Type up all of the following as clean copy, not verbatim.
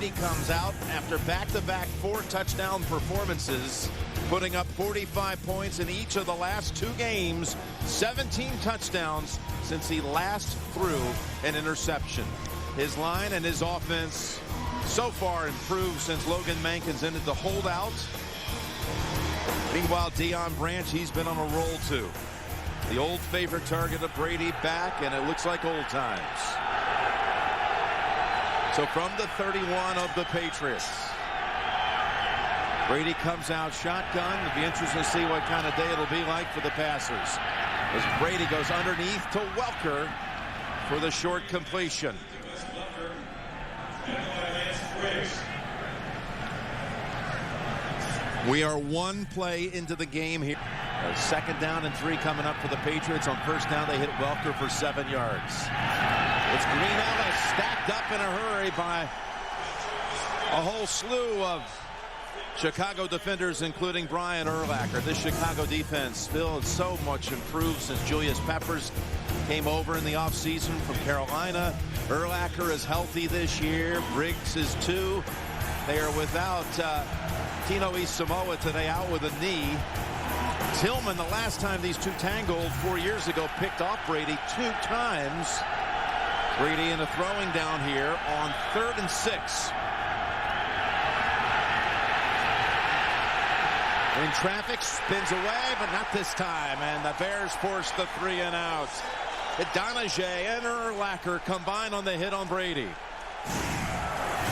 Brady comes out after back-to-back 4-touchdown performances, putting up 45 points in each of the last 2 games, 17 touchdowns since he last threw an interception. His line and his offense so far improved since Logan Mankins ended the holdout. Meanwhile, Deion Branch, he's been on a roll too. The old favorite target of Brady back, and it looks like old times. So from the 31 of the Patriots, Brady comes out shotgun. It'll be interesting to see what kind of day it'll be like for the passers, as Brady goes underneath to Welker for the short completion. We are 1 play into the game here. A 2nd down and 3 coming up for the Patriots. On 1st down, they hit Welker for 7 yards. It's Green Ellis stacked up in a hurry by a whole slew of Chicago defenders, including Brian Urlacher. This Chicago defense still is so much improved since Julius Peppers came over in the offseason from Carolina. Urlacher is healthy this year. Briggs is too. They are without Tino Isamoa today, out with a knee. Tillman, the last time these two tangled 4 years ago, picked off Brady 2 times. Brady in a throwing down here on 3rd and 6. In traffic, spins away, but not this time. And the Bears force the 3 and out. Donahue and Urlacher combine on the hit on Brady.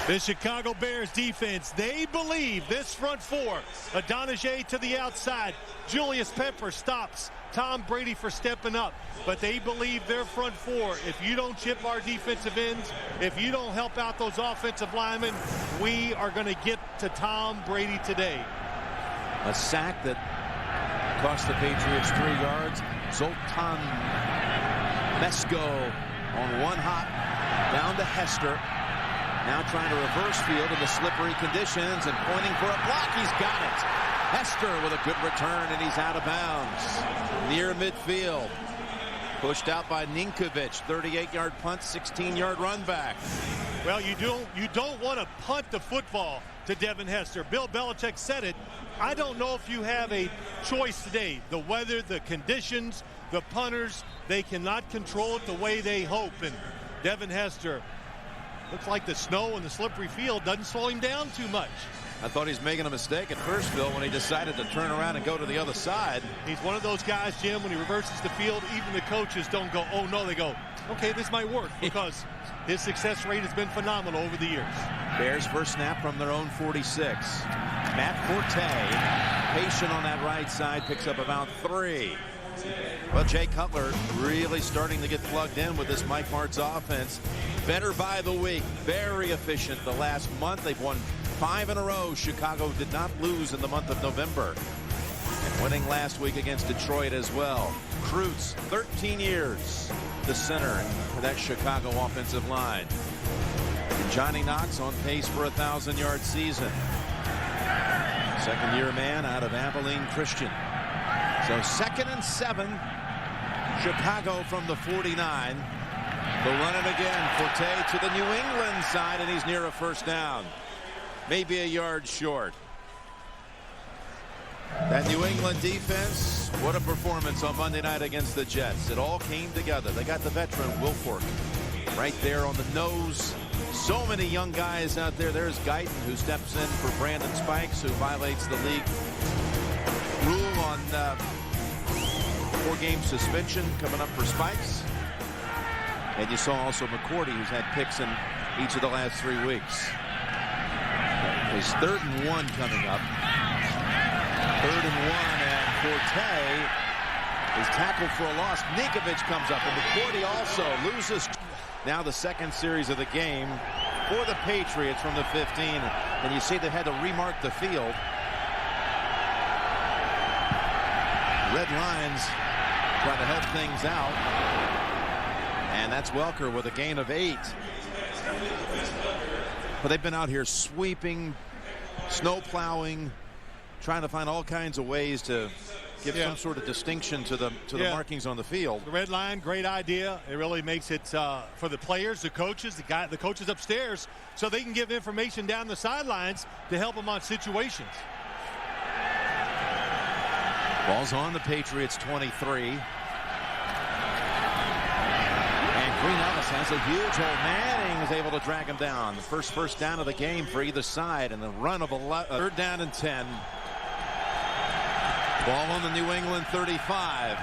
The Chicago Bears defense, they believe this front 4. Donahue to the outside. Julius Peppers stops Tom Brady for stepping up. But they believe their front 4. If you don't chip our defensive ends, if you don't help out those offensive linemen, we are going to get to Tom Brady today. A sack that cost the Patriots 3 yards. Zoltan Mesko on 1 hop down to Hester. Now trying to reverse field in the slippery conditions and pointing for a block. He's got it. Hester with a good return, and he's out of bounds near midfield. Pushed out by Ninkovich. 38-yard punt, 16-yard run back. Well, you don't want to punt the football to Devin Hester. Bill Belichick said it. I don't know if you have a choice today. The weather, the conditions, the punters, they cannot control it the way they hope. And Devin Hester, looks like the snow and the slippery field doesn't slow him down too much. I thought he's making a mistake at first, Phil, when he decided to turn around and go to the other side. He's one of those guys, Jim, when he reverses the field, even the coaches don't go, oh no, they go, okay, this might work, because his success rate has been phenomenal over the years. Bears first snap from their own 46. Matt Forte, patient on that right side, picks up about 3. Well, Jay Cutler really starting to get plugged in with this Mike Martz offense. Better by the week, very efficient the last month. They've won 5 in a row. Chicago did not lose in the month of November. And winning last week against Detroit as well. Cruz, 13 years, the center for that Chicago offensive line. And Johnny Knox on pace for a 1,000-yard season. Second-year man out of Abilene Christian. So 2nd and 7. Chicago from the 49. They'll run it again. Forte to the New England side, and he's near a first down. Maybe a yard short. That New England defense, what a performance on Monday night against the Jets. It all came together. They got the veteran Wilfork right there on the nose. So many young guys out there. There's Guyton, who steps in for Brandon Spikes, who violates the league rule on 4-game suspension coming up for Spikes. And you saw also McCourty, who's had picks in each of the last 3 weeks. His 3rd and 1 coming up. 3rd and 1, and Forte is tackled for a loss. Ninkovich comes up, and McCourty also loses. Now the 2nd series of the game for the Patriots from the 15. And you see they had to remark the field. Red lines trying to help things out. And that's Welker with a gain of 8. But they've been out here sweeping, snow plowing, trying to find all kinds of ways to give some sort of distinction to the markings on the field. The red line, great idea. It really makes it for the players, the coaches, the coaches upstairs, so they can give information down the sidelines to help them on situations. Ball's on the Patriots 23. Green Ellis has a huge hole. Manning is able to drag him down. The first down of the game for either side, and the run of 3rd down and 10. Ball on the New England 35.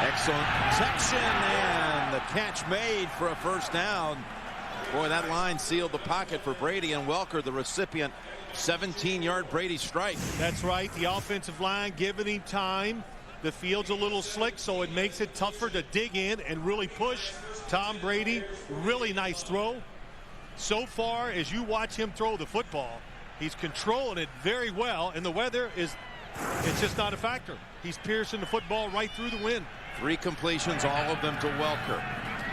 Excellent protection, and the catch made for a 1st down. Boy, that line sealed the pocket for Brady, and Welker, the recipient, 17-yard Brady strike. That's right. The offensive line giving him time. The field's a little slick, so it makes it tougher to dig in and really push. Tom Brady, really nice throw. So far, as you watch him throw the football, he's controlling it very well, and the weather it's just not a factor. He's piercing the football right through the wind. 3 completions, all of them to Welker.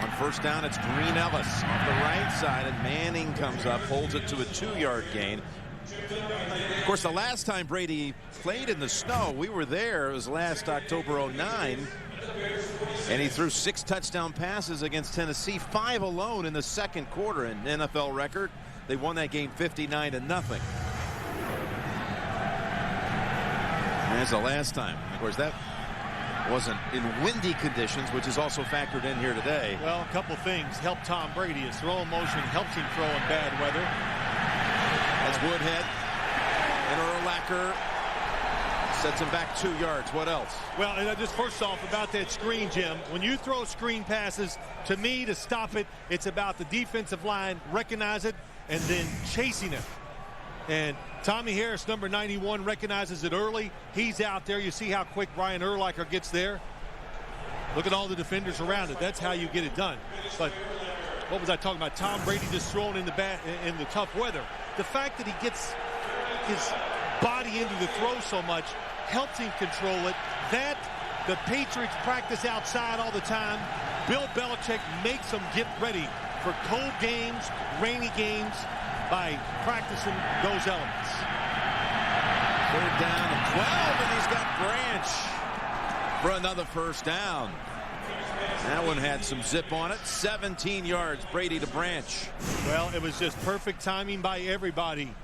On 1st down, it's Green Ellis off the right side, and Manning comes up, holds it to a 2-yard gain. Of course, the last time Brady played in the snow, we were there. It was last October '09. And he threw 6 touchdown passes against Tennessee, 5 alone in the 2nd quarter, an NFL record. They won that game 59-0. That's the last time. Of course, that wasn't in windy conditions, which is also factored in here today. Well, a couple things help Tom Brady. His throwing motion helps him throw in bad weather. That's Woodhead, and Urlacher sets him back 2 yards. What else? Well, and just first off about that screen, Jim. When you throw screen passes, to me, to stop it, it's about the defensive line, recognize it, and then chasing it. And Tommy Harris, number 91, recognizes it early. He's out there. You see how quick Brian Urlacher gets there. Look at all the defenders around it. That's how you get it done. But what was I talking about? Tom Brady just throwing in the tough weather. The fact that he gets his body into the throw so much helps him control it. That the Patriots practice outside all the time. Bill Belichick makes them get ready for cold games, rainy games by practicing those elements. 3rd down and 12, and he's got Branch for another 1st down. That one had some zip on it. 17 yards, Brady to Branch. Well, it was just perfect timing by everybody.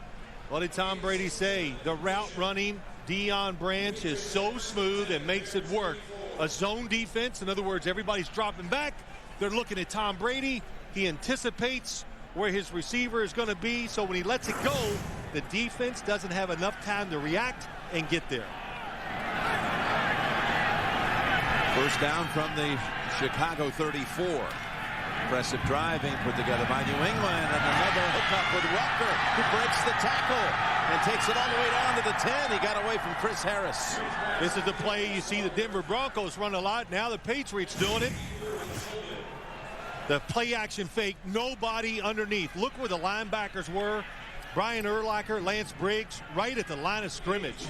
What did Tom Brady say? The route running, Deion Branch, is so smooth and makes it work. A zone defense, in other words, everybody's dropping back. They're looking at Tom Brady. He anticipates where his receiver is going to be, so when he lets it go, the defense doesn't have enough time to react and get there. 1st down from the Chicago 34. Impressive driving put together by New England, and another hookup with Welker, who breaks the tackle and takes it all the way down to the 10. He got away from Chris Harris. This is the play you see the Denver Broncos run a lot. Now the Patriots doing it. The play action fake, nobody underneath. Look where the linebackers were. Brian Urlacher, Lance Briggs, right at the line of scrimmage.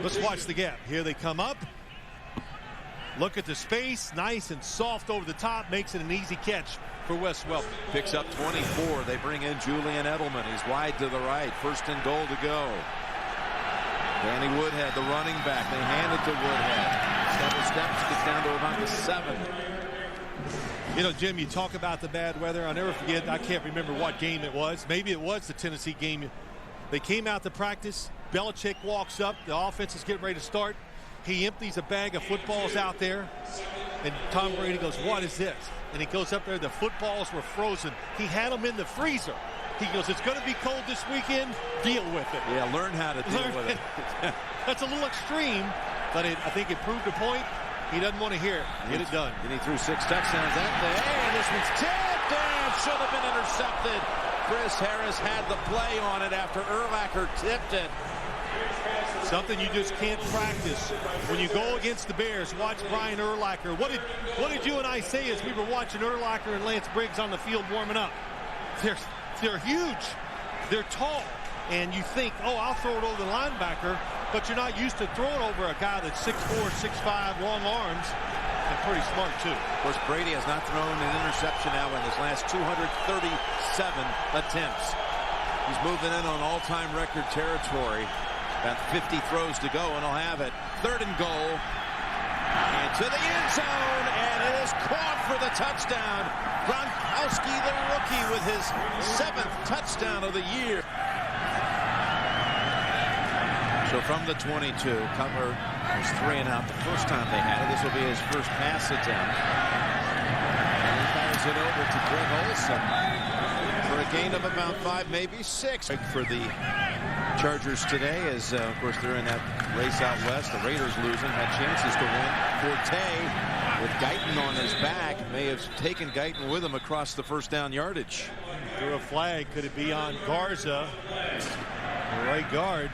Let's watch the gap. Here they come up. Look at the space, nice and soft over the top, makes it an easy catch for Wes Welker. Picks up 24. They bring in Julian Edelman. He's wide to the right. 1st and goal to go. Danny Woodhead, the running back. They hand it to Woodhead. Several steps, gets down to about the 7. You know, Jim, you talk about the bad weather. I'll never forget, I can't remember what game it was. Maybe it was the Tennessee game. They came out to practice. Belichick walks up. The offense is getting ready to start. He empties a bag of footballs out there. And Tom Brady goes, what is this? And he goes up there. The footballs were frozen. He had them in the freezer. He goes, it's going to be cold this weekend. Deal with it. Yeah, learn how to deal with it. That's a little extreme, but I think it proved a point. He doesn't want to hear it. Get it done. And he threw 6 touchdowns that day. And this one's tipped and should have been intercepted. Chris Harris had the play on it after Urlacher tipped it. Something you just can't practice. When you go against the Bears, watch Brian Urlacher. What did you and I say as we were watching Urlacher and Lance Briggs on the field warming up? They're huge. They're tall. And you think, oh, I'll throw it over the linebacker, but you're not used to throwing over a guy that's 6'4", 6'5", long arms, and pretty smart, too. Of course, Brady has not thrown an interception now in his last 237 attempts. He's moving in on all-time record territory. About 50 throws to go, and he'll have it. 3rd and goal. Into the end zone, and it is caught for the touchdown. Gronkowski, the rookie, with his 7th touchdown of the year. So from the 22, Cutler was 3 and out the first time they had it. This will be his first pass attempt. And he fires it over to Greg Olsen for a gain of about 5, maybe 6. For the Chargers today, as of course they're in that race out west. The Raiders losing, had chances to win. Forte with Guyton on his back may have taken Guyton with him across the first down yardage. Threw a flag. Could it be on Garza, the right guard?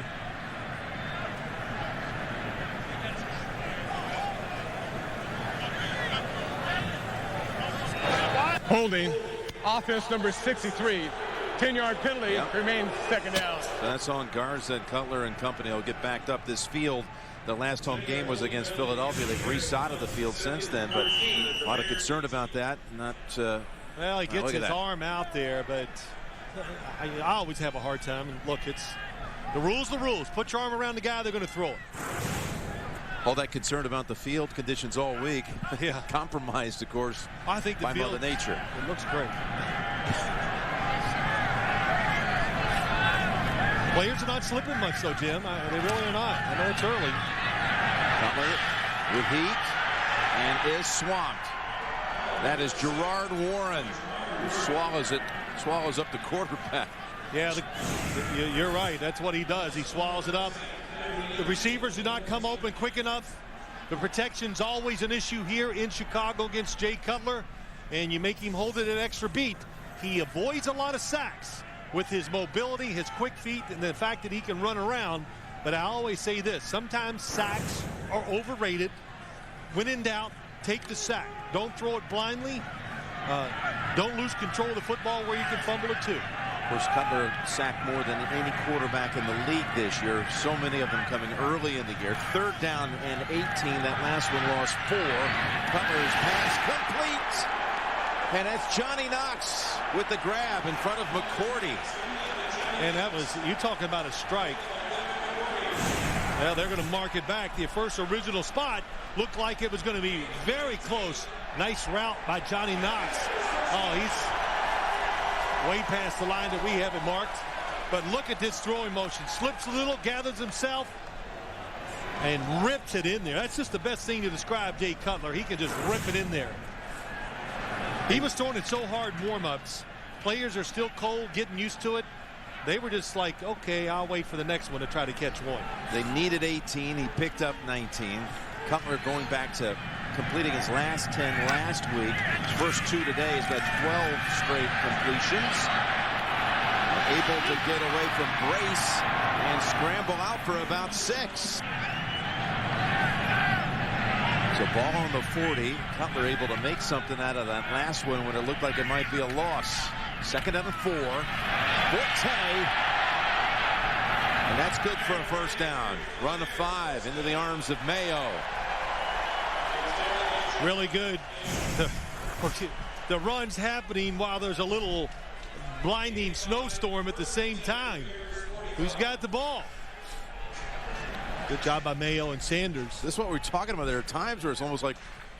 Holding. Offense number 63. 10-yard penalty. Yep. Remains 2nd down. So that's on Garza, Cutler, and company. Will get backed up this field. The last home game was against Philadelphia. They've resodded the field since then, but a lot of concern about that. Not. Well, he gets his arm out there, but I always have a hard time. And look, it's the rules. The rules. Put your arm around the guy. They're going to throw it. All that concern about the field conditions all week. Yeah. Compromised, of course, I think the by field, Mother Nature. It looks great. Players are not slipping much, though, Jim. They really are not. I know it's early. Cutler with heat and is swamped. That is Gerard Warren, who swallows up the quarterback. Yeah, you're right. That's what he does. He swallows it up. The receivers do not come open quick enough. The protection's always an issue here in Chicago against Jay Cutler, and you make him hold it an extra beat. He avoids a lot of sacks with his mobility, his quick feet, and the fact that he can run around. But I always say this, sometimes sacks are overrated. When in doubt, take the sack. Don't throw it blindly. Don't lose control of the football where you can fumble it too. Of course, Cutler sacked more than any quarterback in the league this year. So many of them coming early in the year. 3rd down and 18. That last one lost 4. Cutler's pass complete. And that's Johnny Knox with the grab in front of McCourty. And that was, you talking about a strike. Well, they're going to mark it back. The first original spot looked like it was going to be very close. Nice route by Johnny Knox. Oh, he's way past the line that we have it marked. But look at this throwing motion. Slips a little, gathers himself, and rips it in there. That's just the best thing to describe Jay Cutler. He can just rip it in there. He was throwing it so hard in warm-ups. Players are still cold, getting used to it. They were just like, okay, I'll wait for the next one to try to catch one. They needed 18. He picked up 19. Cutler going back to completing his last 10 last week. His first 2 today. He's got 12 straight completions. Able to get away from Brace and scramble out for about 6. So ball on the 40. Cutler able to make something out of that last one when it looked like it might be a loss. 2nd and 4. Forte. And that's good for a first down. Run of 5 into the arms of Mayo. Really good. The run's happening while there's a little blinding snowstorm at the same time. Who's got the ball? Good job by Mayo and Sanders. This is what we're talking about. There are times where it's almost like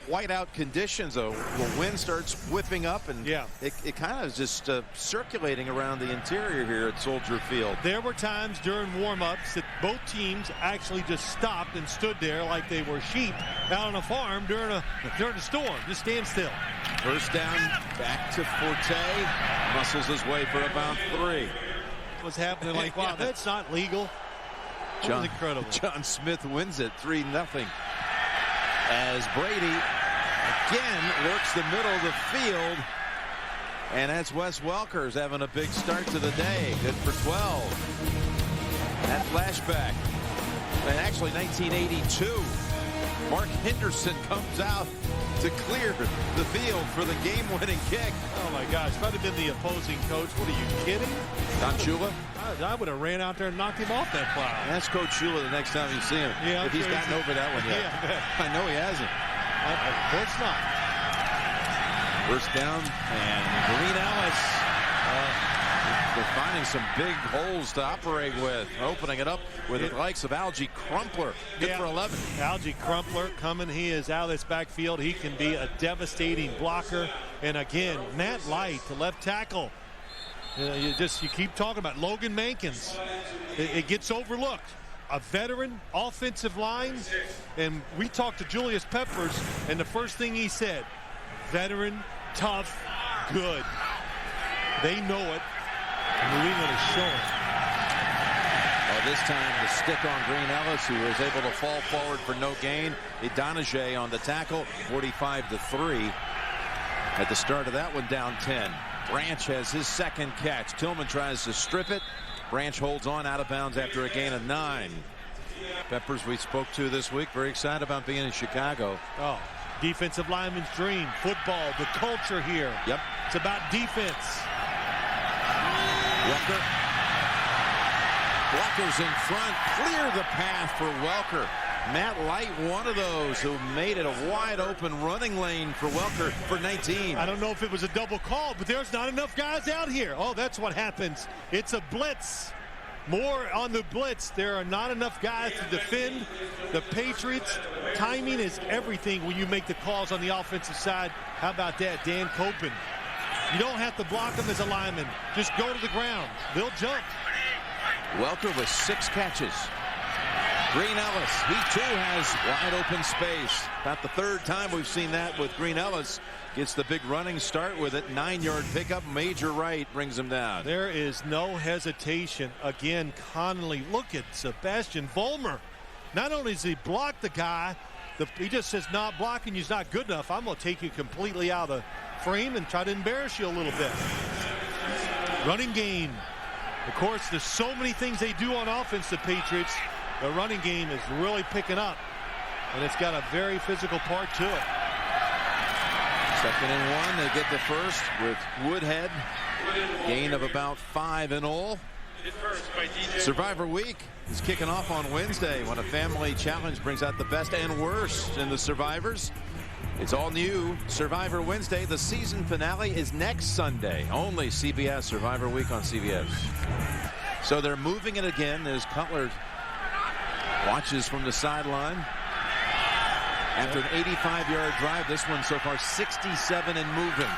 whiteout conditions. The wind starts whipping up, and it kind of is just circulating around the interior here at Soldier Field. There were times during warm-ups that both teams actually just stopped and stood there like they were sheep out on a farm during a storm. Just stand still. First down, back to Forte. Muscles his way for about 3. What's happening? Like, wow, that's not legal. That was incredible. John Smith wins it 3-0. As Brady again works the middle of the field. And that's Wes Welkers having a big start to the day. Good for 12. That flashback. And actually 1982. Mark Henderson comes out to clear the field for the game-winning kick. Oh, my gosh. If I'd have been the opposing coach, what are you kidding? Don Shula? I would have ran out there and knocked him off that plow. Ask Coach Shula the next time you see him. Yeah, if he's gotten over that one yet. Yeah, I know he hasn't. Of course not. First down, and Green Ellis. They're finding finding some big holes to operate with, opening it up with the likes of Algie Crumpler. Good for 11. Algie Crumpler coming. He is out of this backfield. He can be a devastating blocker. And again, Matt Light, the left tackle. You keep talking about Logan Mankins. It gets overlooked. A veteran offensive line, and we talked to Julius Peppers, and the first thing he said, veteran, tough, good. They know it, and New England is showing. Well, this time the stick on Green Ellis, who was able to fall forward for no gain. Donajay on the tackle, 45-3. At the start of that one, down 10. Branch has his second catch. Tillman tries to strip it. Branch holds on out of bounds after a gain of 9. Peppers we spoke to this week, very excited about being in Chicago. Oh, defensive lineman's dream. Football, the culture here. Yep. It's about defense. Welker. Blockers in front. Clear the path for Welker. Matt Light, one of those who made it a wide open running lane for Welker for 19. I don't know if it was a double call, but there's not enough guys out here. Oh, that's what happens. It's a blitz. More on the blitz. There are not enough guys to defend the Patriots. Timing is everything when you make the calls on the offensive side. How about that, Dan Copen? You don't have to block them as a lineman. Just go to the ground. They'll jump. Welker with 6 catches. Green Ellis, he too has wide open space. About the 3rd time we've seen that with Green Ellis. Gets the big running start with it. 9-yard pickup. Major right brings him down. There is no hesitation. Again, Connolly. Look at Sebastian Vollmer. Not only does he block the guy, he just says not blocking you's not good enough. I'm going to take you completely out of the frame and try to embarrass you a little bit. Running game. Of course, there's so many things they do on offense, the Patriots. The running game is really picking up, and it's got a very physical part to it. 2nd and 1. They get the first with Woodhead. Gain of about 5 in all. Survivor Week is kicking off on Wednesday when a family challenge brings out the best and worst in the survivors. It's all new Survivor Wednesday. The season finale is next Sunday. Only CBS. Survivor Week on CBS. So they're moving it again. There's Cutler. Watches from the sideline. After an 85-yard drive, this one so far 67 and moving.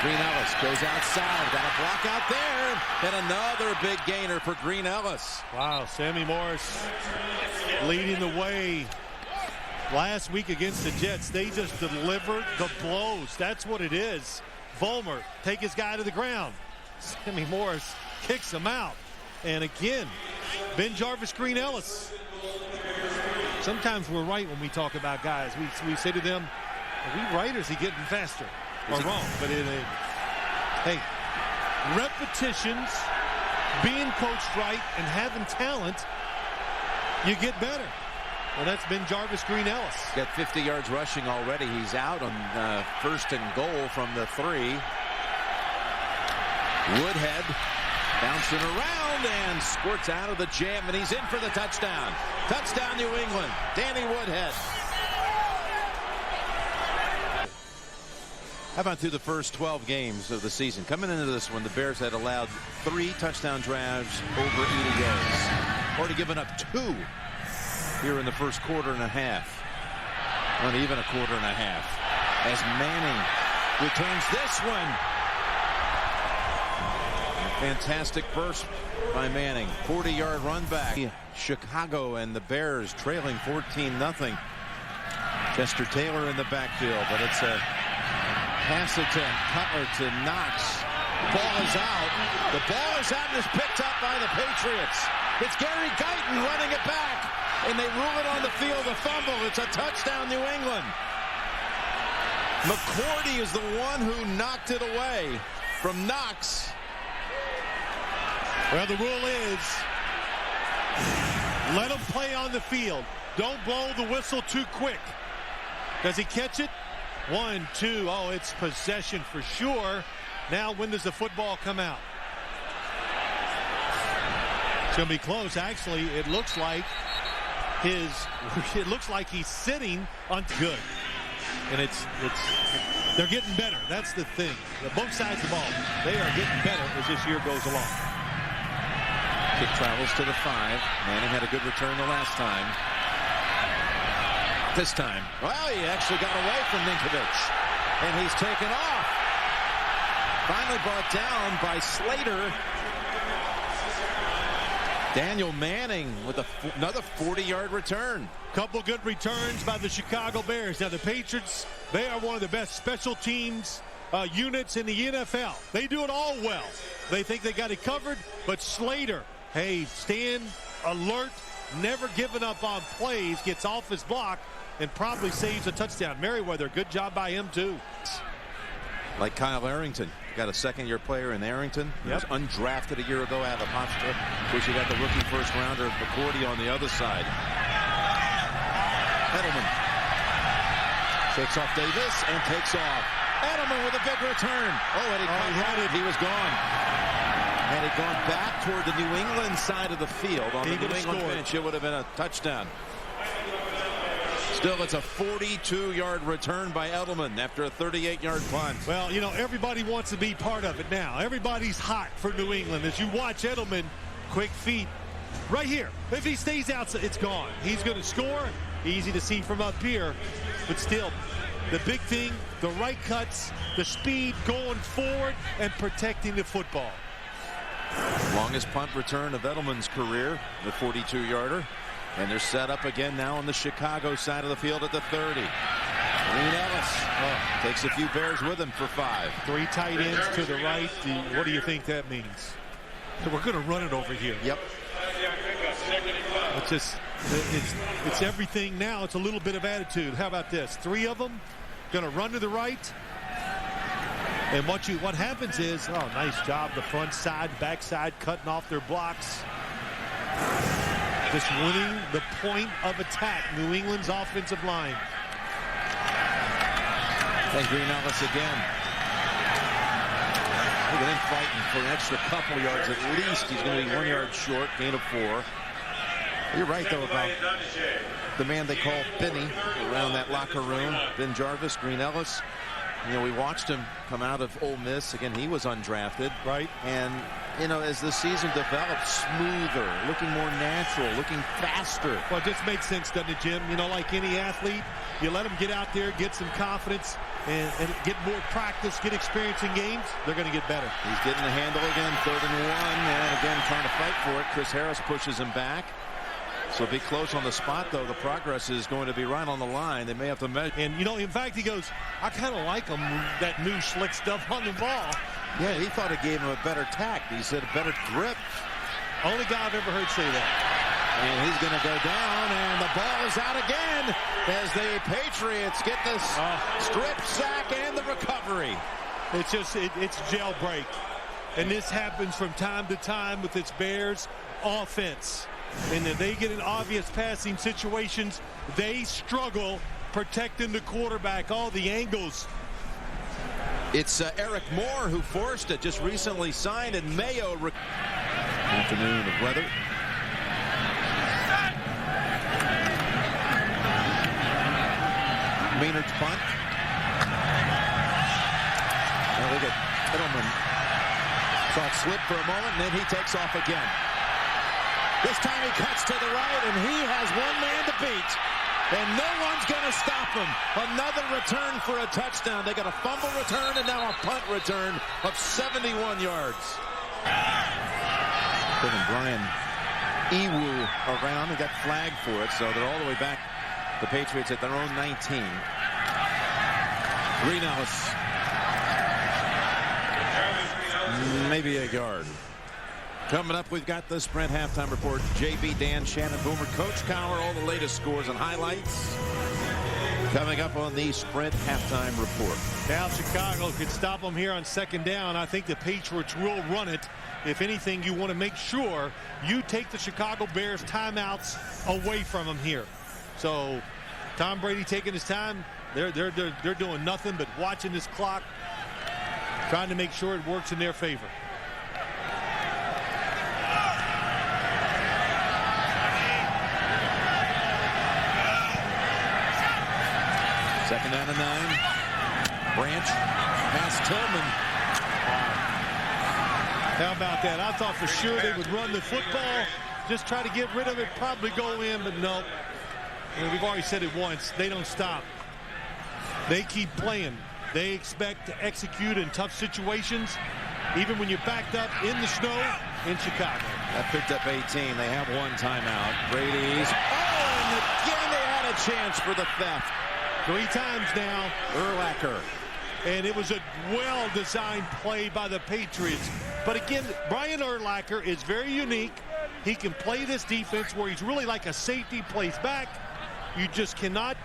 Green Ellis goes outside. Got a block out there. And another big gainer for Green Ellis. Wow, Sammy Morris leading the way. Last week against the Jets, they just delivered the blows. That's what it is. Vollmer, take his guy to the ground. Sammy Morris kicks him out. And again, Ben Jarvis, Green Ellis. Sometimes we're right when we talk about guys. We say to them, are we right or is he getting faster? Or wrong? But hey, repetitions, being coached right, and having talent, you get better. Well, that's Ben Jarvis, Green Ellis. Got 50 yards rushing already. He's out on 1st and goal from the 3. Woodhead bouncing around and squirts out of the jam, and he's in for the touchdown. Touchdown, New England. Danny Woodhead. How about through the first 12 games of the season? Coming into this one, the Bears had allowed 3 touchdown drives over 80 yards. Already given up 2 here in the first quarter and a half. Not even a quarter and a half. As Manning returns this one. A fantastic burst by Manning. 40-yard run back. Chicago and the Bears trailing 14-0. Chester Taylor in the backfield, but it's a pass attempt. Cutler to Knox. Ball is out. The ball is out and is picked up by the Patriots. It's Gary Guyton running it back. And they rule it on the field, a fumble. It's a touchdown, New England. McCourty is the one who knocked it away from Knox. Well, the rule is let him play on the field. Don't blow the whistle too quick. Does he catch it? 1, 2. Oh, it's possession for sure. Now, when does the football come out? It's going to be close. Actually, it looks like he's sitting on good. And they're getting better. That's the thing. Both sides of the ball, they are getting better as this year goes along. Kick travels to the 5. Manning had a good return the last time. This time, well, he actually got away from Ninkovich, and he's taken off. Finally brought down by Slater. Daniel Manning with another 40-yard return. Couple good returns by the Chicago Bears. Now the Patriots, they are one of the best special teams units in the NFL. They do it all well. They think they got it covered, but Slater, hey, stand alert, never giving up on plays, gets off his block, and probably saves a touchdown. Merriweather, good job by him too. Like Kyle Arrington. Got a second-year player in Arrington. He was undrafted a year ago out of Hofstra. Of course, you got the rookie first-rounder McCourty on the other side. Edelman shakes off Davis and takes off. Edelman with a big return. Oh, and he was gone. Had he gone back toward the New England side of the field on the New England bench, it would have been a touchdown. Still, it's a 42-yard return by Edelman after a 38-yard punt. Well, you know, everybody wants to be part of it now. Everybody's hot for New England. As you watch Edelman, quick feet right here. If he stays outside, it's gone. He's going to score. Easy to see from up here. But still, the big thing, the right cuts, the speed going forward, and protecting the football. Longest punt return of Edelman's career, the 42-yarder. And they're set up again now on the Chicago side of the field at the 30. Green Ellis takes a few Bears with him for 5. 3 tight ends to the right. What do you think that means? We're going to run it over here. Yep. It's everything now. It's a little bit of attitude. How about this? 3 of them going to run to the right. And what happens is, nice job. The front side, back side, cutting off their blocks. Just winning the point of attack. New England's offensive line. And Green Ellis again. Look at him fighting for an extra couple yards at least. He's going to be 1 yard short, gain of 4. You're right, though, about the man they call Benny around that locker room. Ben Jarvis, Green Ellis. You know, we watched him come out of Ole Miss. Again, he was undrafted. Right. And, you know, as the season develops, smoother, looking more natural, looking faster. Well, it just makes sense, doesn't it, Jim? You know, like any athlete, you let them get out there, get some confidence, and get more practice, get experience in games, they're going to get better. He's getting the handle again, 3rd and 1, and again trying to fight for it. Chris Harris pushes him back. So be close on the spot, though. The progress is going to be right on the line. They may have to measure. And, you know, in fact, he goes, I kind of like him, that new slick stuff on the ball. Yeah, he thought it gave him a better tact. He said a better grip. Only guy I've ever heard say that. And he's going to go down, and the ball is out again as the Patriots get this strip sack and the recovery. It's jailbreak. And this happens from time to time with its Bears offense. And if they get in obvious passing situations, they struggle protecting the quarterback. All the angles. It's Eric Moore who forced it, just recently signed, and Mayo. Afternoon of weather. Maynard's punt. Now look at Edelman. Saw it slip for a moment, and then he takes off again. This time he cuts to the right, and he has one man to beat. And no one's going to stop him. Another return for a touchdown. They got a fumble return and now a punt return of 71 yards. Kevin Brian Ewu around. He got flagged for it, so they're all the way back. The Patriots at their own 19. Green Ellis. Maybe a yard. Coming up, we've got the Sprint halftime report. JB, Dan, Shannon, Boomer, Coach Cowher, all the latest scores and highlights. Coming up on the Sprint halftime report. Now Chicago could stop them here on 2nd down. I think the Patriots will run it. If anything, you want to make sure you take the Chicago Bears timeouts away from them here. So Tom Brady taking his time. They're doing nothing but watching this clock, trying to make sure it works in their favor. Second down and 9. Branch past Tillman. How about that? I thought for sure they would run the football, just try to get rid of it, probably go in, but no. And we've already said it once, they don't stop. They keep playing. They expect to execute in tough situations, even when you're backed up in the snow in Chicago. That picked up 18. They have one timeout. Brady's. Oh, and again they had a chance for the theft. 3 times now. Urlacher. And it was a well-designed play by the Patriots. But again, Brian Urlacher is very unique. He can play this defense where he's really like a safety, plays back. You just cannot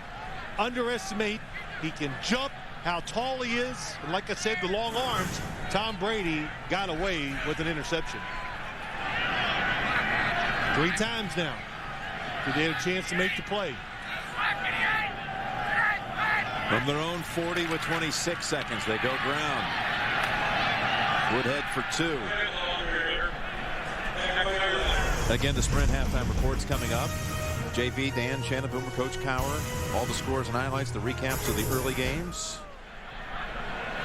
underestimate. He can jump, how tall he is. And like I said, the long arms. Tom Brady got away with an interception. 3 times now. They had a chance to make the play. From their own 40 with 26 seconds, they go ground. Woodhead for 2. Again, the Sprint halftime reports coming up. JP, Dan, Shannon Boomer, Coach Cowher, all the scores and highlights, the recaps of the early games.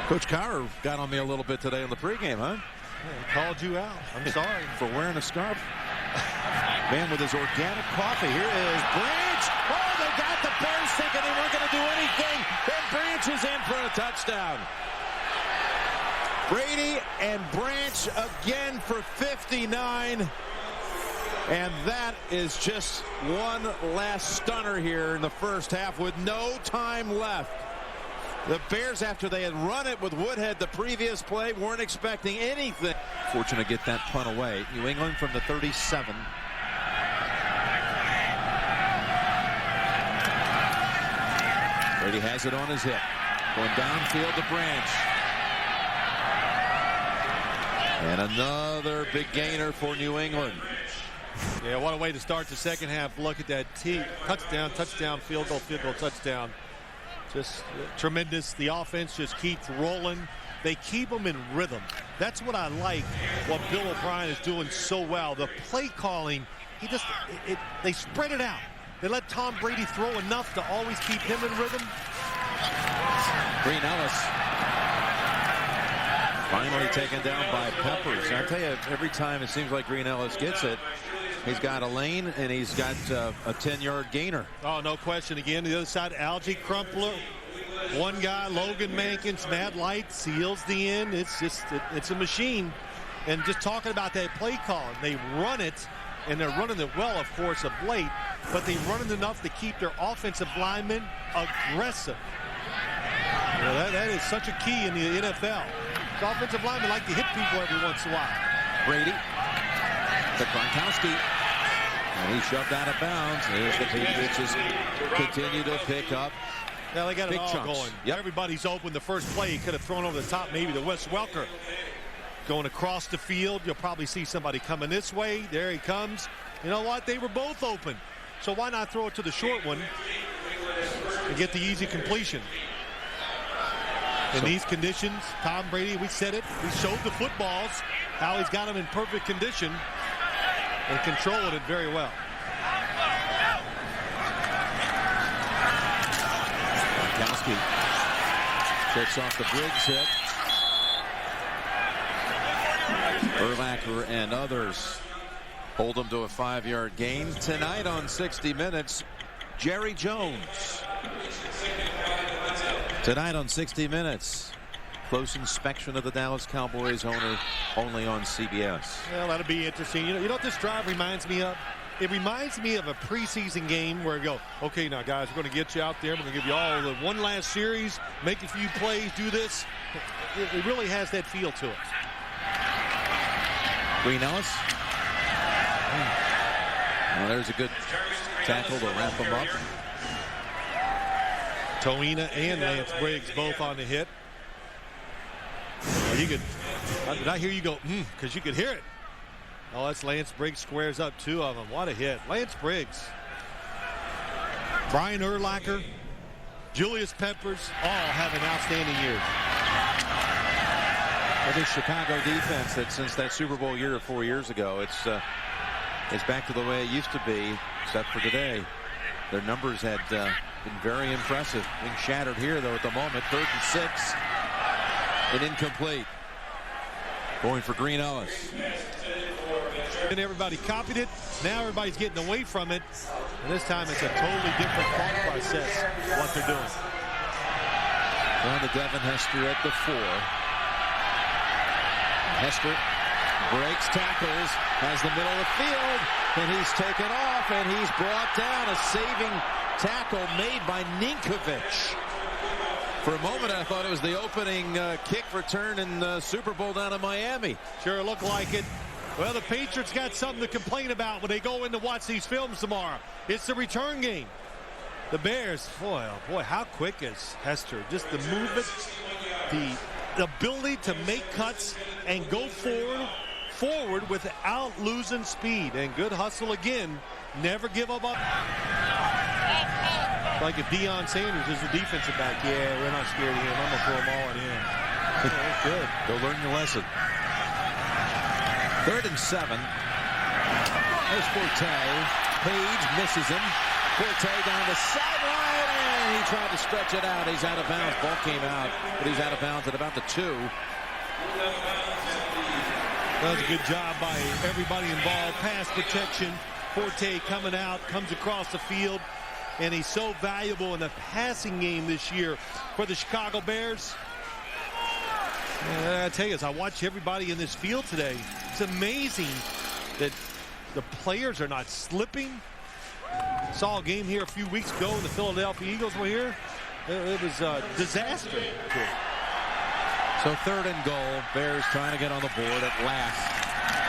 Coach Cowher got on me a little bit today in the pregame, huh? Yeah, he called you out. I'm sorry. For wearing a scarf. Man with his organic coffee. Here is Branch. Oh, they got the Bears thinking they weren't going to do anything. Then Branch is in for a touchdown. Brady and Branch again for 59. And that is just one last stunner here in the first half with no time left. The Bears, after they had run it with Woodhead the previous play, weren't expecting anything. Fortunate to get that punt away. New England from the 37. Brady has it on his hip. Going downfield to Branch. And another big gainer for New England. Yeah, what a way to start the second half. Look at that. Touchdown, field goal, touchdown. Just tremendous. The offense just keeps rolling. They keep them in rhythm. That's what I like, what Bill O'Brien is doing so well. The play calling, they spread it out. They let Tom Brady throw enough to always keep him in rhythm. Green Ellis finally taken down by Peppers. I tell you, every time it seems like Green Ellis gets it, he's got a lane and he's got a 10-yard gainer. Oh, no question. Again, the other side, Algie Crumpler. One guy, Logan Mankins, Matt Light seals the end. It's a machine. And just talking about that play call, they run it, and they're running it well, of course, of late, but they run it enough to keep their offensive linemen aggressive. You know, that is such a key in the NFL. The offensive linemen like to hit people every once in a while. Brady to Gronkowski. And he shoved out of bounds. As the Patriots just continue to pick up. Now they got it all chunks going. Yep. Everybody's open. The first play he could have thrown over the top, maybe to Wes Welker. Going across the field, you'll probably see somebody coming this way. There he comes. You know what? They were both open. So why not throw it to the short one and get the easy completion? In these conditions, Tom Brady, we said it, we showed the footballs, how he's got them in perfect condition and controlling it very well. Gronkowski checks off the Briggs hit. Urlacher and others hold them to a 5-yard gain. Tonight on 60 Minutes, Jerry Jones. Tonight on 60 Minutes, close inspection of the Dallas Cowboys owner only on CBS. Well, that'll be interesting. You know what this drive reminds me of? It reminds me of a preseason game where you go, okay, now guys, we're going to get you out there. We're going to give you all the one last series, make a few plays, do this. It really has that feel to it. Green Ellis. Well, there's a good tackle to wrap him up. Toina and Lance Briggs both on the hit. Well, did I hear you go, because you could hear it. Oh, that's Lance Briggs squares up 2 of them. What a hit. Lance Briggs. Brian Urlacher, Julius Peppers, all having outstanding years. Well, this Chicago defense, that since that Super Bowl year 4 years ago, it's back to the way it used to be, except for today. Their numbers had Been very impressive. Being shattered here, though, at the moment. 3rd and 6. And incomplete. Going for Green Ellis. And everybody copied it. Now everybody's getting away from it. And this time it's a totally different thought process, what they're doing. Down to Devin Hester at the 4. Hester breaks tackles, has the middle of the field, and he's taken off, and he's brought down. A saving tackle made by Ninkovich. For a moment, I thought it was the opening kick return in the Super Bowl down in Miami. Sure looked like it. Well, the Patriots got something to complain about when they go in to watch these films tomorrow. It's the return game. The Bears, boy, oh boy, how quick is Hester? Just the movement, the ability to make cuts and go forward without losing speed. And good hustle again. Never give up. Like if Deion Sanders is the defensive back, yeah, we're not scared of him. I'm going to throw them all at him. Yeah, good. Go learn your lesson. 3rd and 7. There's Forte. Page misses him. Forte down the sideline, and he tried to stretch it out. He's out of bounds. Ball came out, but he's out of bounds at about the 2. That was a good job by everybody involved. Pass protection. Forte coming out, comes across the field, and he's so valuable in the passing game this year for the Chicago Bears. I tell you, as I watch everybody in this field today, it's amazing that the players are not slipping. Saw a game here a few weeks ago when the Philadelphia Eagles were here. It was a disaster. So 3rd and goal. Bears trying to get on the board at last.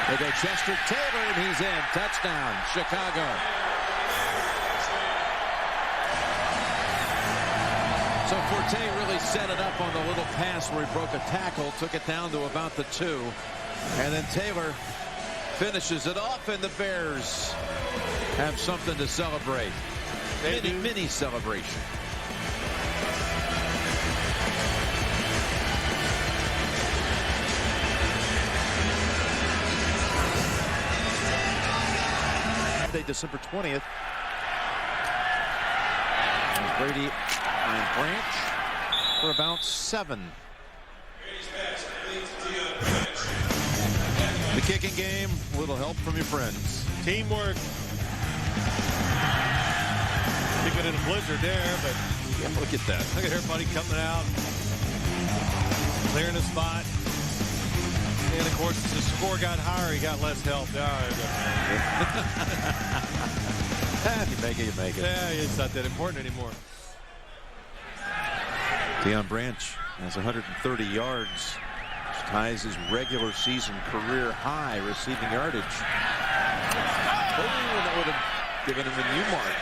They go Chester Taylor, and he's in. Touchdown, Chicago. So Forte really set it up on the little pass where he broke a tackle, took it down to about the 2. And then Taylor finishes it off, and the Bears have something to celebrate. Mini celebration. December 20th. There's Brady and Branch for about 7. The kicking game, a little help from your friends. Teamwork. Thinking in a blizzard there, but yeah, look at that. Look at everybody coming out, clearing the spot. And of course, as the score got higher, he got less help. If you make it, you make it. Yeah, it's not that important anymore. Deion Branch has 130 yards, which ties his regular season career high receiving yardage. Oh, that would have given him a new mark.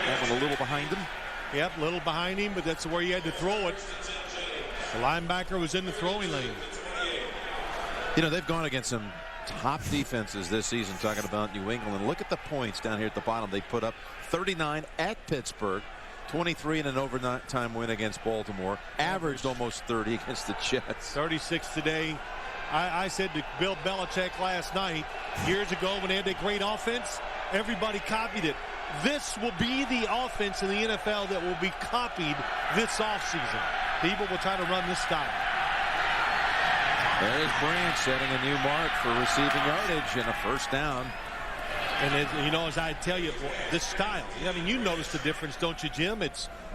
That one a little behind him. Yep, a little behind him, but that's where you had to throw it. The linebacker was in the throwing lane. You know, they've gone against some top defenses this season, talking about New England. Look at the points down here at the bottom. They put up 39 at Pittsburgh, 23 in an overtime win against Baltimore, averaged almost 30 against the Jets. 36 today. I said to Bill Belichick last night, years ago when they had that great offense, everybody copied it. This will be the offense in the NFL that will be copied this offseason. People will try to run this style. There's Branch setting a new mark for receiving yardage and a 1st down. And as, you know, as I tell you, this style, I mean, you notice the difference, don't you, Jim?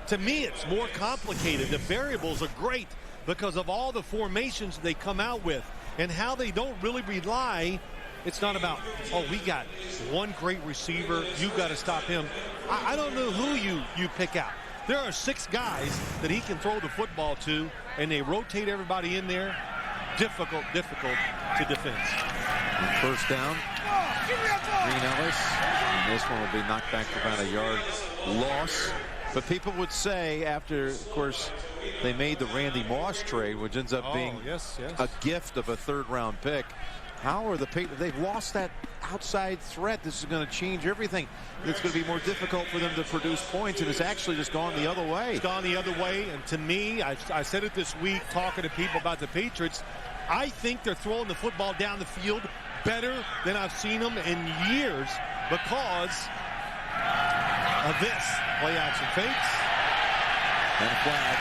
To me, it's more complicated. The variables are great because of all the formations they come out with and how they don't really rely. It's not about, oh, we got one great receiver, you got to stop him. I don't know who you pick out. There are 6 guys that he can throw the football to, and they rotate everybody in there. Difficult to defend. 1st down. Green Ellis. And this one will be knocked back for about a yard loss. But people would say after, of course, they made the Randy Moss trade, which ends up being a gift of a 3rd-round pick. How are the Patriots? They've lost that outside threat. This is going to change everything. It's going to be more difficult for them to produce points, and it's actually just gone the other way. It's gone the other way, and to me, I said it this week talking to people about the Patriots, I think they're throwing the football down the field better than I've seen them in years because of this. Play action fakes. And a flag.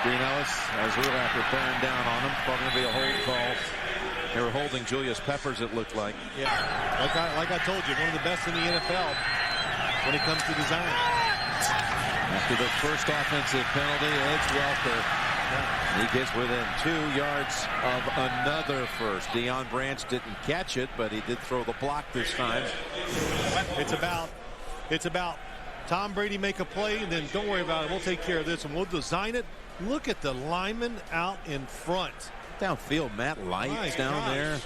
Green Ellis as Urlacher bearing down on him. Probably going to be a hold call. They were holding Julius Peppers, it looked like. Yeah, like I told you, one of the best in the NFL when it comes to design. After the first offensive penalty, it's Welker. He gets within 2 yards of another first. Deion Branch didn't catch it, but he did throw the block this time. It's about Tom Brady make a play, and then don't worry about it. We'll take care of this, and we'll design it. Look at the lineman out in front. Downfield, Matt Light's down there.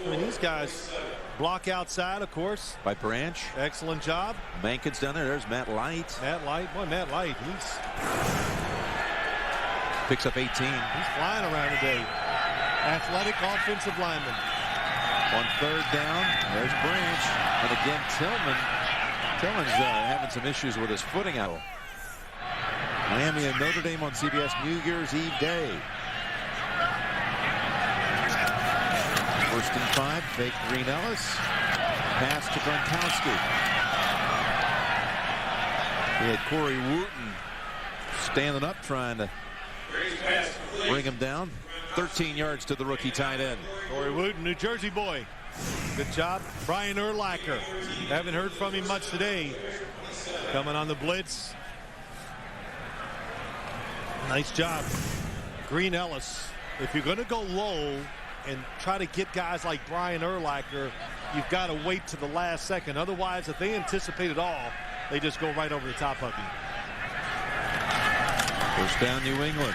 I mean, these guys block outside, of course. By Branch. Excellent job. Mankin's down there. There's Matt Light. Boy, Matt Light, he's picks up 18. He's flying around today. Athletic offensive lineman. On third down, there's Branch. And again, Tillman's having some issues with his footing out. Miami and Notre Dame on CBS New Year's Eve day. 1st and 5, fake Green Ellis. Pass to Gronkowski. He had Corey Wooten standing up trying to bring him down. 13 yards to the rookie tight end. Corey Wooten, New Jersey boy. Good job. Brian Urlacher. Haven't heard from him much today. Coming on the blitz. Nice job. Green Ellis. If you're going to go low and try to get guys like Brian Urlacher, you've got to wait to the last second. Otherwise, if they anticipate it all, they just go right over the top of you. First down, New England.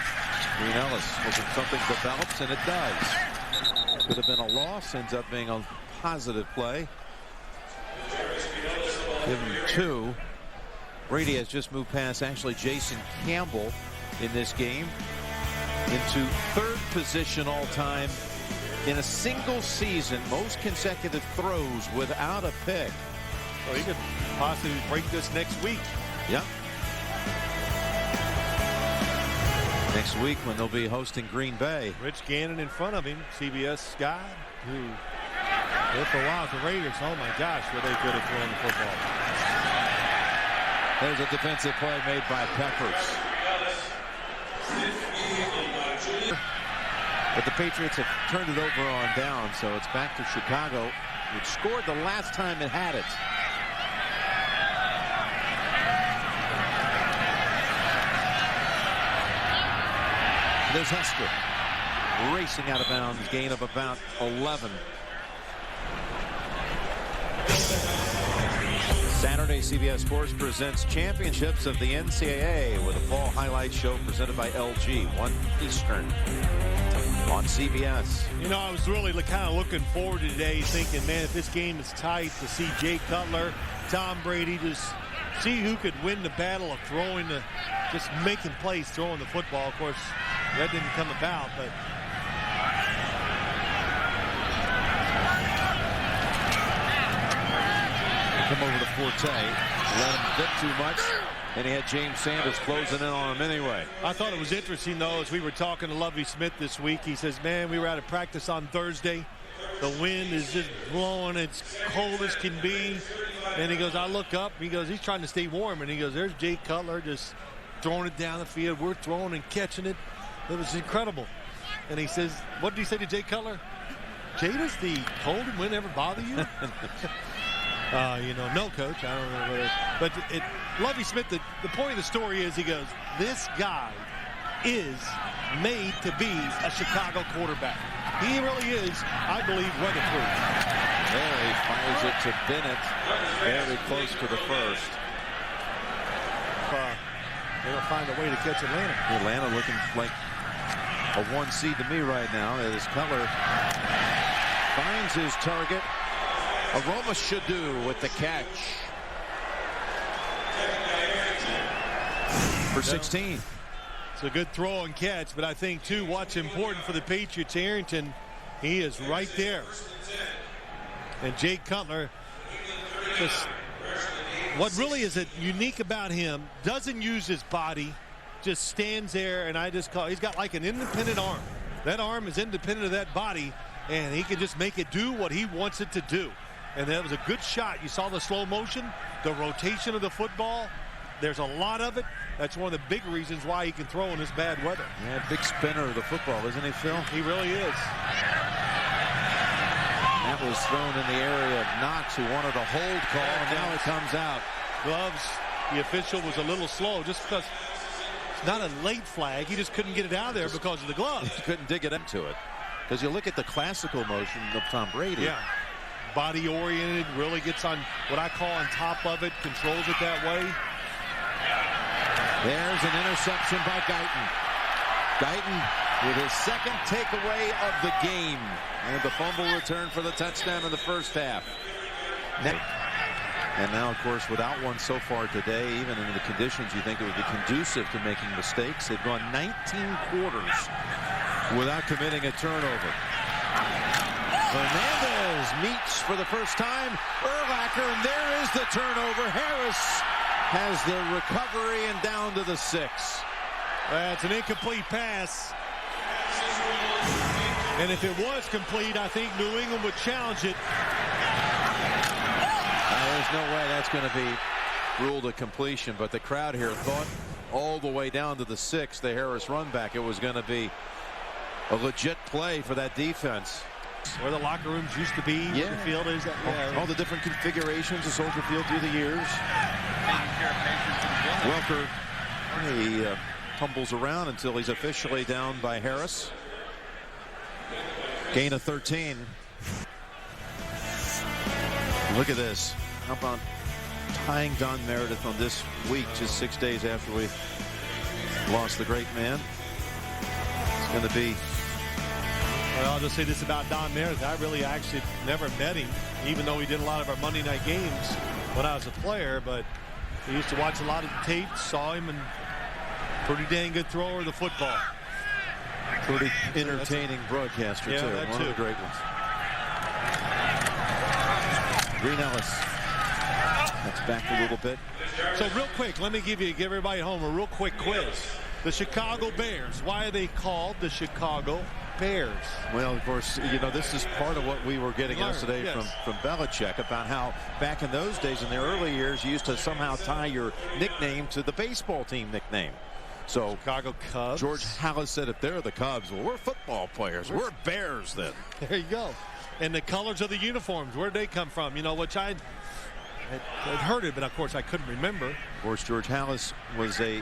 Green Ellis hoping something develops, and it does. Could have been a loss, ends up being a positive play. Give him 2. Brady has just moved past actually Jason Campbell in this game into 3rd position all time in a single season, most consecutive throws without a pick. Well, he could possibly break this next week. Yeah. Next week when they'll be hosting Green Bay. Rich Gannon in front of him, CBS guy, who there for a while with the Raiders. Oh my gosh, were they good at throwing the football. There's a defensive play made by Peppers. But the Patriots have turned it over on down, so it's back to Chicago, which scored the last time it had it. There's Hester racing out of bounds, gain of about 11. Saturday, CBS Sports presents Championships of the NCAA with a fall highlight show presented by LG, 1 Eastern on CBS. You know, I was really kind of looking forward to today, thinking, man, if this game is tight, to see Jay Cutler, Tom Brady, just see who could win the battle of throwing the, just making plays, throwing the football. Of course, that didn't come about, but come over to Forte, let him get too much, and he had James Sanders closing in on him anyway. I thought it was interesting, though, as we were talking to Lovie Smith this week. He says, man, we were out of practice on Thursday. The wind is just blowing. It's cold as can be. And he goes, I look up. He goes, he's trying to stay warm. And he goes, there's Jay Cutler just throwing it down the field. We're throwing and catching it. It was incredible. And he says, what did he say to Jay Cutler? Jay, does the cold and wind ever bother you? You know, no, coach. I don't know. But Lovie Smith, the point of the story is, he goes, this guy is made to be a Chicago quarterback. He really is, I believe, weatherproof. There he fires it to Bennett. Very close to the first. They'll find a way to catch Atlanta. Atlanta looking like a 1 seed to me right now as Cutler finds his target. Aroma should do with the catch for 16. It's a good throw and catch, but I think, too, what's important for the Patriots, Arrington, he is right there. And Jay Cutler, just what really is unique about him, doesn't use his body, just stands there, and I just call, he's got like an independent arm. That arm is independent of that body, and he can just make it do what he wants it to do. And that was a good shot. You saw the slow motion. the rotation of the football, there's a lot of it. That's one of the big reasons why he can throw in this bad weather. Yeah, big spinner of the football, isn't he, Phil? He really is. And that was thrown in the area of Knox, who wanted a hold call, and now it comes out. Gloves, the official was a little slow just because it's not a late flag. He just couldn't get it out of there because of the gloves. He couldn't dig it into it. Because you look at the classical motion of Tom Brady. Yeah. Body oriented, really gets on what I call on top of it, controls it that way. There's an interception by Guyton. Guyton with his second takeaway of the game. And the fumble return for the touchdown in the first half. And now, of course, without one so far today, even in the conditions you think it would be conducive to making mistakes, they've gone 19 quarters without committing a turnover. Fernandez meets for the first time Urlacher, and there is the turnover. Harris has the recovery and down to the 6. It's an incomplete pass. And if it was complete, I think New England would challenge it. There's no way that's going to be ruled a completion, but the crowd here thought all the way down to the 6, the Harris run back, it was going to be a legit play for that defense. Where the locker rooms used to be, where the field is. All the different configurations of Soldier Field through the years. Welker, he tumbles around until he's officially down by Harris. Gain of 13. Look at this. How about tying Don Meredith on this week, just 6 days after we lost the great man? It's going to be... Well, I'll just say this about Don Meredith. I really actually never met him, even though he did a lot of our Monday night games when I was a player. But I used to watch a lot of the tapes, saw him, and pretty dang good thrower of the football. Pretty entertaining broadcaster, too. One of the great ones. Green Ellis. That's back a little bit. So real quick, let me give everybody at home a real quick quiz. The Chicago Bears. Why are they called the Chicago Bears? Well, of course, you know, this is part of what we were getting yesterday from Belichick about how back in those days, in the early years, you used to somehow tie your nickname to the baseball team nickname. So Chicago Cubs. George Halas said if they're the Cubs, well, we're football players. We're Bears then. There you go. And the colors of the uniforms, where'd they come from? You know, which I'd heard it, but of course I couldn't remember. Of course, George Halas was a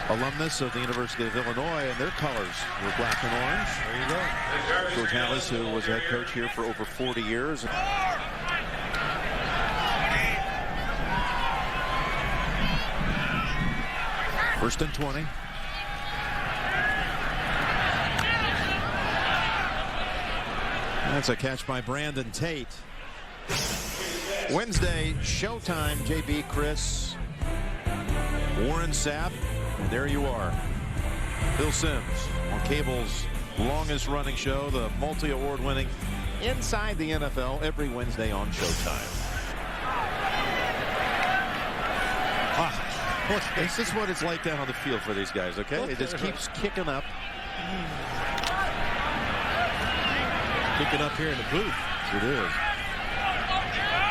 alumnus of the University of Illinois, and their colors were black and orange. There you go. George Halas, who was head coach here for over 40 years. First and 20. That's a catch by Brandon Tate. Wednesday, Showtime, JB, Chris, Warren Sapp, and there you are. Bill Sims on cable's longest running show, the multi-award winning Inside the NFL, every Wednesday on Showtime. This is what it's like down on the field for these guys, okay? It just keeps kicking up. Kicking up here in the booth. It is.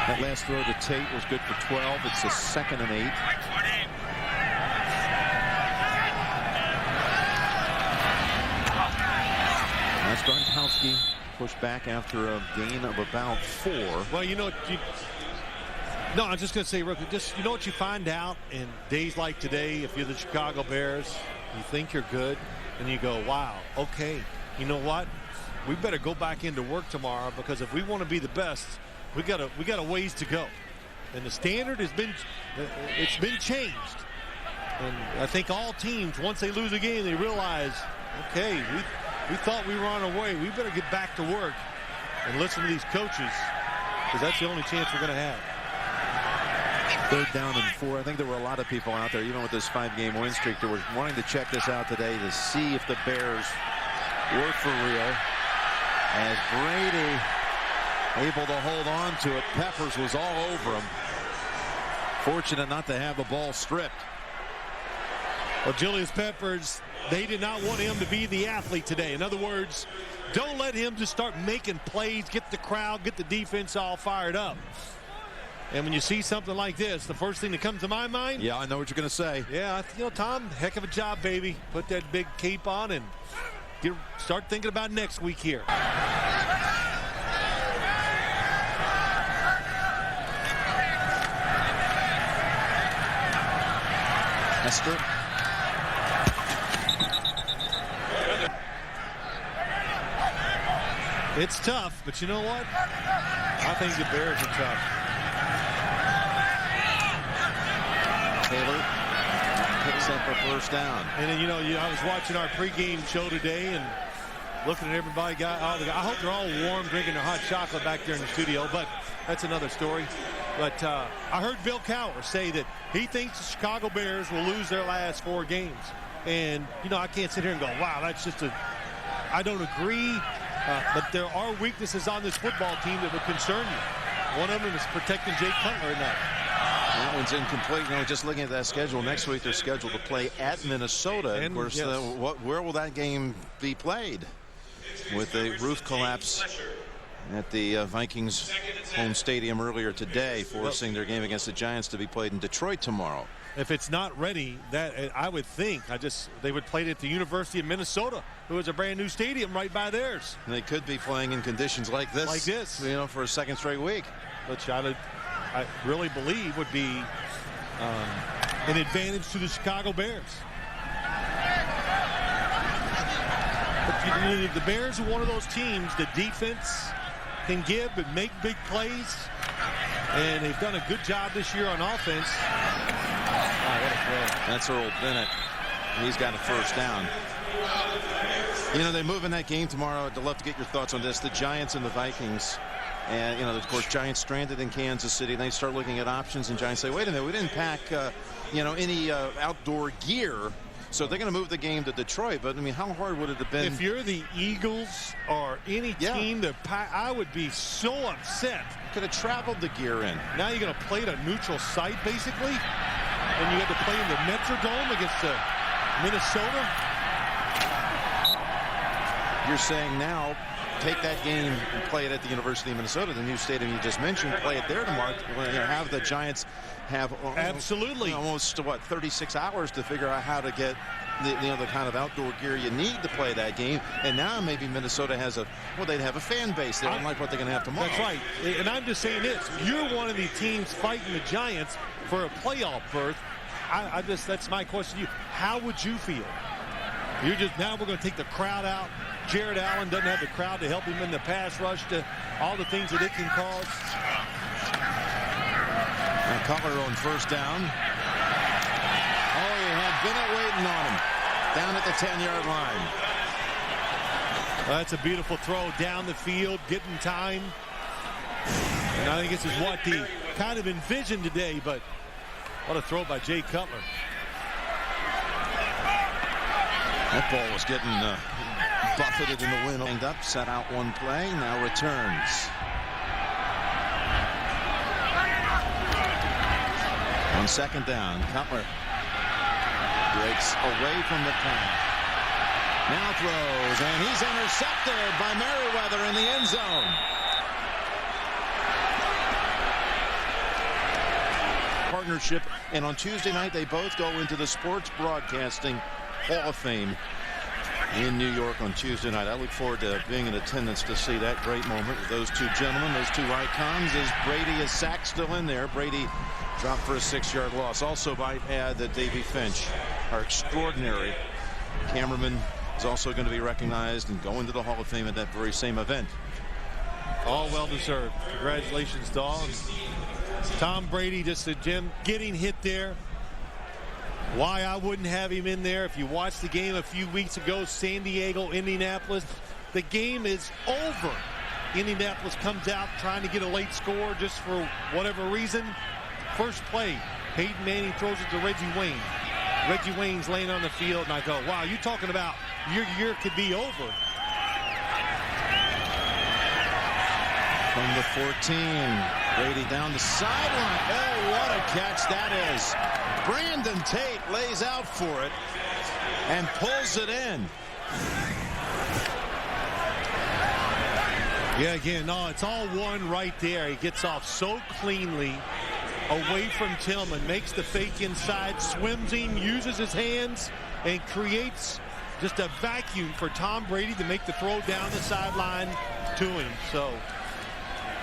That last throw to Tate was good for 12. It's a 2nd and 8. That's Gronkowski pushed back after a gain of about 4. Well, you know, no, I'm just going to say, real quick, just, you know what you find out in days like today, if you're the Chicago Bears, you think you're good, and you go, wow, okay, you know what? We better go back into work tomorrow, because if we want to be the best, we got a ways to go. And the standard has been, it's been changed. And I think all teams, once they lose a game, they realize, okay, we thought we were on our way. We better get back to work and listen to these coaches, because that's the only chance we're going to have. 3rd down and 4. I think there were a lot of people out there, even with this 5-game win streak, that were wanting to check this out today to see if the Bears were for real. As Brady able to hold on to it, Peppers was all over him. Fortunate not to have the ball stripped. Well, Julius Peppers, they did not want him to be the athlete today. In other words, don't let him just start making plays, get the crowd, get the defense all fired up. And when you see something like this, the first thing that comes to my mind. Yeah, I know what you're going to say. Yeah, Tom, heck of a job, baby. Put that big cape on and start thinking about next week here. Esther. It's tough, but you know what? I think the Bears are tough. Taylor picks up a first down. And then, I was watching our pregame show today and looking at everybody. I hope they're all warm, drinking their hot chocolate back there in the studio, but that's another story. But I heard Bill Cowher say that he thinks the Chicago Bears will lose their last 4 games. And, I can't sit here and go, wow, that's just I don't agree. But there are weaknesses on this football team that would concern you. One of them is protecting Jay Cutler in that. That one's incomplete. Just looking at that schedule, next week they're scheduled to play at Minnesota. And of course, yes. Where will that game be played? With the roof collapse at the Vikings home stadium earlier today, forcing their game against the Giants to be played in Detroit tomorrow. If it's not ready, that I would think they would play it at the University of Minnesota, who has a brand new stadium right by theirs. And they could be playing in conditions like this. For a second straight week. Which I really believe would be an advantage to the Chicago Bears. But the Bears are one of those teams that defense can give but make big plays. And they've done a good job this year on offense. What a throw. That's Earl Bennett. He's got a first down. They move in that game tomorrow. I'd love to get your thoughts on this. The Giants and the Vikings. And, of course, Giants stranded in Kansas City. They start looking at options, and Giants say, wait a minute, we didn't pack, any outdoor gear. So they're going to move the game to Detroit. But, how hard would it have been? If you're the Eagles or any team that I would be so upset. Could have traveled the gear in. Now you're going to play at a neutral site, basically. And you had to play in the Metrodome against Minnesota. You're saying now, take that game and play it at the University of Minnesota, the new stadium you just mentioned, play it there tomorrow. Have the Giants have absolutely almost 36 hours to figure out how to get the kind of outdoor gear you need to play that game. And now maybe Minnesota has they'd have a fan base there, unlike what they're going to have tomorrow. That's right. And I'm just saying this: you're one of the teams fighting the Giants for a playoff berth. That's my question to you. How would you feel? Now we're going to take the crowd out. Jared Allen doesn't have the crowd to help him in the pass rush, to all the things that it can cause. And Cutler on first down. Oh, he had Bennett waiting on him down at the 10-yard line. Well, that's a beautiful throw down the field, getting time. And I think this is what he kind of envisioned today, but what a throw by Jay Cutler. That ball was getting buffeted in the wind. Hanged up, set out one play, now returns. On second down, Cutler breaks away from the pass. Now throws, and he's intercepted by Merriweather in the end zone. Partnership, and on Tuesday night they both go into the Sports Broadcasting Hall of Fame in New York on Tuesday night. I look forward to being in attendance to see that great moment with those two gentlemen, those two icons. As Brady is sacked, still in there. Brady dropped for a 6-yard loss. Also might add that Davey Finch, our extraordinary cameraman, is also going to be recognized and go into the Hall of Fame at that very same event. All well deserved. Congratulations to all. Tom Brady, just getting hit there. Why I wouldn't have him in there. If you watched the game a few weeks ago, San Diego, Indianapolis, the game is over. Indianapolis comes out trying to get a late score just for whatever reason. First play, Peyton Manning throws it to Reggie Wayne. Reggie Wayne's laying on the field, and I go, wow, you talking about your year could be over. From the 14, Brady down the sideline. Oh, what a catch that is. Brandon Tate lays out for it and pulls it in. Yeah, again, no, it's all one right there. He gets off so cleanly away from Tillman, makes the fake inside, swims in, uses his hands, and creates just a vacuum for Tom Brady to make the throw down the sideline to him. So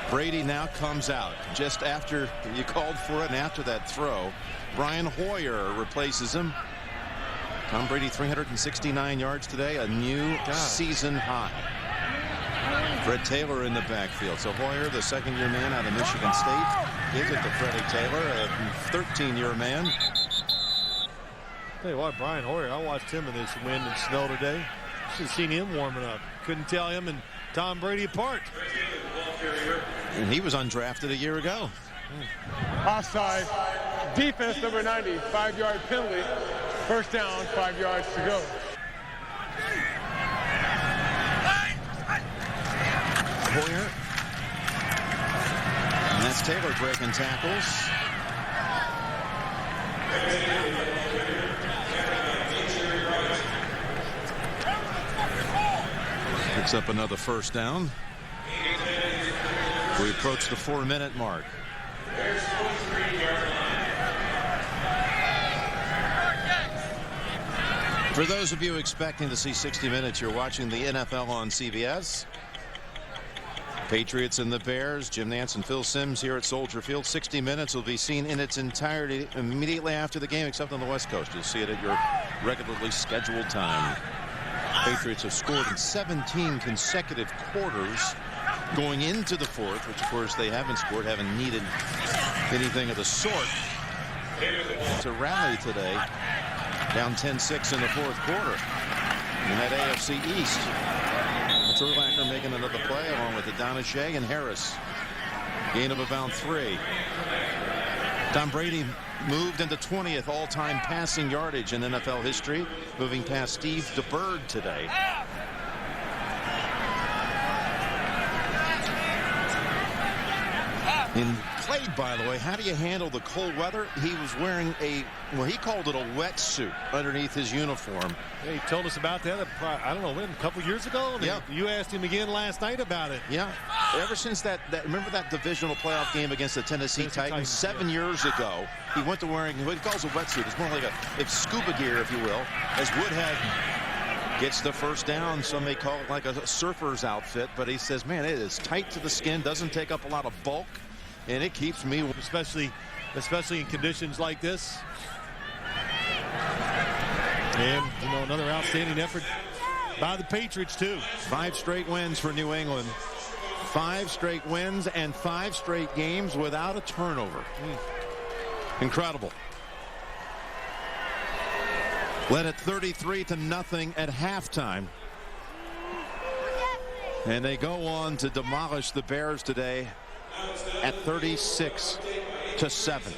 Brady now comes out just after you called for it and after that throw. Brian Hoyer replaces him. Tom Brady 369 yards today, a new season high. Fred Taylor in the backfield. So Hoyer, the second-year man out of Michigan State, gives it to Freddie Taylor, a 13-year man. Tell you what, Brian Hoyer, I watched him in this wind and snow today. Should have seen him warming up. Couldn't tell him and Tom Brady apart. And he was undrafted a year ago. Offside. Defense number 90. 5-yard penalty. First down, 5 yards to go. Hoyer. And that's Taylor breaking tackles. Picks up another first down. We approach the 4-minute mark. For those of you expecting to see 60 minutes, you're watching the NFL on CBS. Patriots and the Bears. Jim Nantz and Phil Simms here at Soldier Field. 60 minutes will be seen in its entirety immediately after the game, except on the West Coast. You'll see it at your regularly scheduled time. Patriots have scored in 17 consecutive quarters going into the fourth, which of course they haven't scored, haven't needed anything of the sort to rally today. Down 10-6 in the fourth quarter in that AFC East. It's Urlacher making another play along with Adonis and Harris. Gain of about 3. Tom Brady moved into 20th all-time passing yardage in NFL history, moving past Steve DeBerg today. In play, by the way, how do you handle the cold weather? He was wearing well, he called it a wetsuit underneath his uniform. Yeah, he told us about that, I don't know, when, a couple years ago? Yeah. You asked him again last night about it. Yeah. Ever since that remember that divisional playoff game against the Tennessee Titans 7 years ago, he went to wearing what he calls a wetsuit. It's more like it's scuba gear, if you will, as Woodhead gets the first down. Some may call it like a surfer's outfit, but he says, man, it is tight to the skin, doesn't take up a lot of bulk, and it keeps me, especially in conditions like this. And, you know, another outstanding effort by the Patriots, too. 5 straight wins for New England. 5 straight wins and 5 straight games without a turnover. Incredible. Led at 33-0 at halftime. And they go on to demolish the Bears today at 36-7.